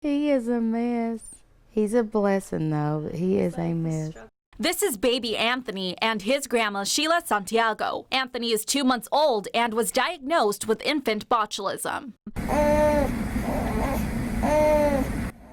He is a mess. He's a blessing, though, but he is a mess. This is baby Anthony and his grandma Sheila Santiago. Anthony is 2 months old and was diagnosed with infant botulism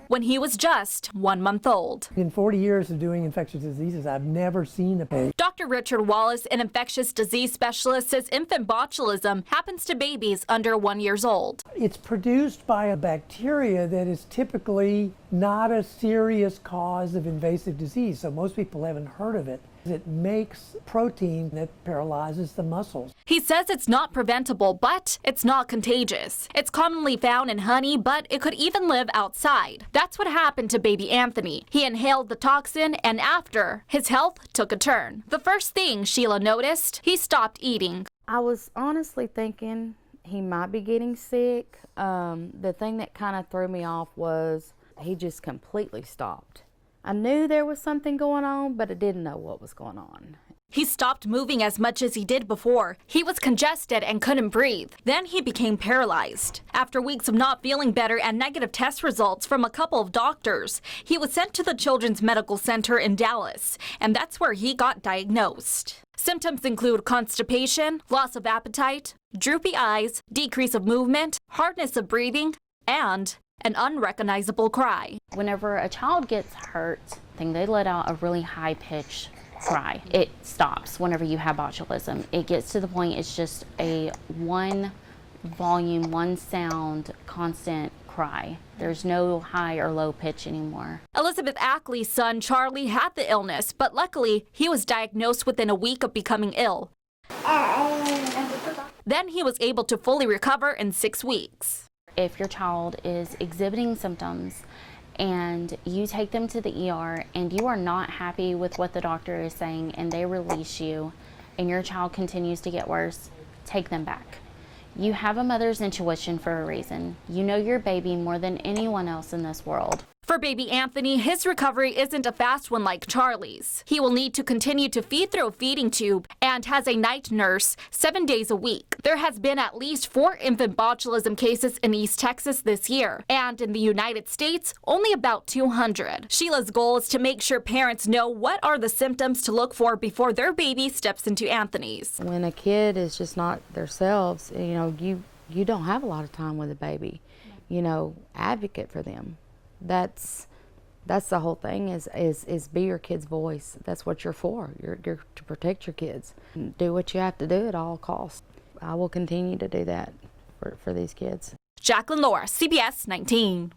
when he was just 1 month old. In 40 years of doing infectious diseases, I've never seen a baby. Dr. Richard Wallace, an infectious disease specialist, says infant botulism happens to babies under 1 year old. It's produced by a bacteria that is typically not a serious cause of invasive disease, so most people haven't heard of it. It makes protein that paralyzes the muscles. He says it's not preventable, but it's not contagious. It's commonly found in honey, but it could even live outside. That's what happened to baby Anthony. He inhaled the toxin, and after, his health took a turn. The first thing Sheila noticed, he stopped eating. I was honestly thinking he might be getting sick. The thing that kind of threw me off was he just completely stopped. I knew there was something going on, but I didn't know what was going on. He stopped moving as much as he did before. He was congested and couldn't breathe. Then he became paralyzed. After weeks of not feeling better and negative test results from a couple of doctors, he was sent to the Children's Medical Center in Dallas, and that's where he got diagnosed. Symptoms include constipation, loss of appetite, droopy eyes, decrease of movement, hardness of breathing, and an unrecognizable cry. Whenever a child gets hurt, they let out a really high-pitched cry. It stops whenever you have botulism. It gets to the point it's just a one volume, one sound, constant cry. There's no high or low pitch anymore. Elizabeth Ackley's son, Charlie, had the illness, but luckily he was diagnosed within a week of becoming ill. Then he was able to fully recover in 6 weeks. If your child is exhibiting symptoms and you take them to the ER and you are not happy with what the doctor is saying and they release you and your child continues to get worse, take them back. You have a mother's intuition for a reason. You know your baby more than anyone else in this world. For baby Anthony, his recovery isn't a fast one like Charlie's. He will need to continue to feed through a feeding tube and has a night nurse 7 days a week. There has been at least 4 infant botulism cases in East Texas this year, and in the United States, only about 200. Sheila's goal is to make sure parents know what are the symptoms to look for before their baby steps into Anthony's. When a kid is just not themselves, you don't have a lot of time with a baby. Advocate for them. That's the whole thing is be your kid's voice. That's what you're for. You're to protect your kids. Do what you have to do at all costs. I will continue to do that for these kids. Jacqueline Laura, CBS 19.